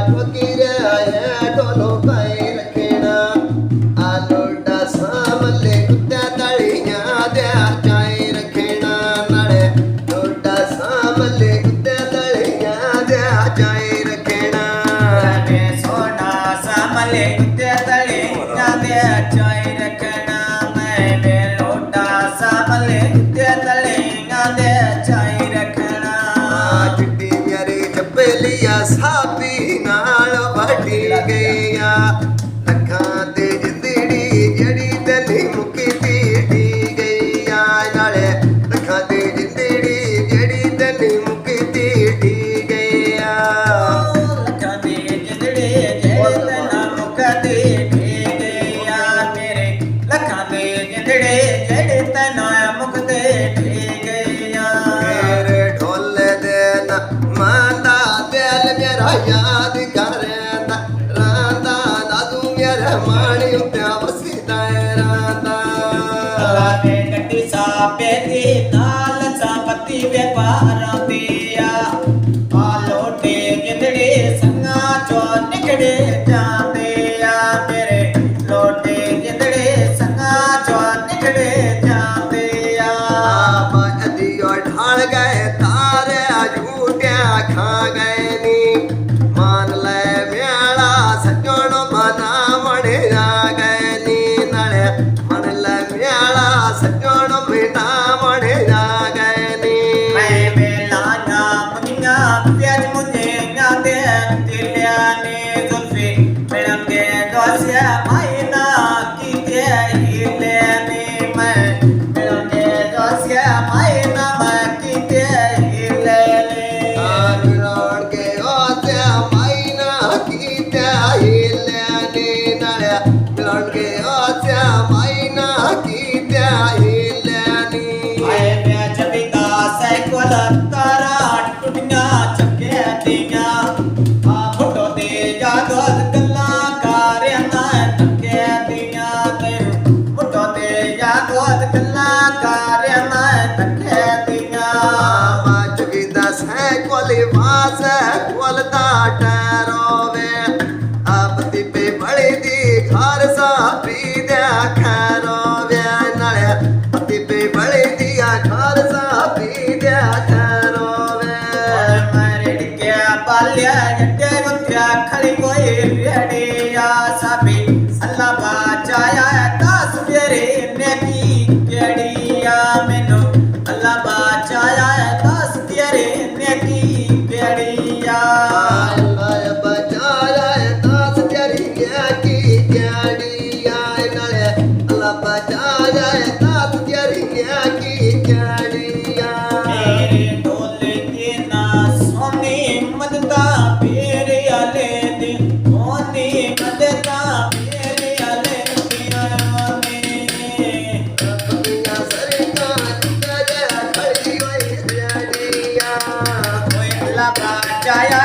ठोकीर आया ढोलो काई रखना आलोटा सामले कुत्ता तलियां दे चाई रखना नाले लोटा सामले कुत्ता तलियां दे चाई रखना सोना सामले कुत्ते तलियां दे चाई रखना मैं लोटा सामले कुत्ते तलियां दे चाई रखना चिट्टी मेरी चपेलिया साबी नाल वटी गया लखां ते जिंदड़ी जड़ी तली मुकी दी गई नाले लखां ते जिंदड़ी जड़ी तली मुकी दी गया लखां ते जिंदड़ी जड़ी तना मुकदी गया मेरे लखां ते जिंदड़ी जड़ी तना मुकदे गया मेरे ढोले देना मांदा दिल मेरा याद करदा रांदा दादू मेरा माणी उत्या वसीदा रांदा लावे गड्डी सापे दी नाल संपत्ति व्यापार दिया आलोटे जिंदड़ी संगा चो निकड़े जांदे आ मेरे लोटे जिंदड़ी संगा चो निकड़े जांदे आ दियो ढाल गए तारे झूठिया खा गए नी मान ले म्याला सजण मना मणे जा गए नी नाले मन ले म्याला सजण मिटा मणे जा गए नी मैं बेलाना मुनिया प्याज मुझे गांदे तिलिया ने जुल्फी मेरे दोसिया मायना की ते हिले ने मैं मेरे दोसिया मायना की ते हिले ने मिलान के ओते मायना की ते हिले नी नाले मिलान के ओते मायना की ते हिले नी आए मैं चबिका साइकिल तारा टुटिया चके दिया आ फोटो दे जादो गल्ला करे ना तके दिया ते फोटो दे जादो गल्ला करे ना तके दिया चुकी दस है कोली वास कोलता टरोवे आपती पे बड़ी दी घर सा पी दे खरोवे नाले पति पे बड़ी दिया घर सा पी दे खरोवे मारे के पालिया जटे गुत्या खली कोई रेडिया साबी अल्लाह बाचाया दास मेरे ने की केड़िया मेनू अल्लाह बाचाया दास तेरे ने की केड़िया अल्लाह बचाया दास तेरी की जड़िया नाले अल्लाह बचाया दास तेरी की जड़िया मेरे ढोले के ना सोनी मददा पेरे आले दे सोनी मददा पेरे आले दिया ने बिना सरकार जगह खड़ी हुई जड़िया कोई अल्लाह बाचाया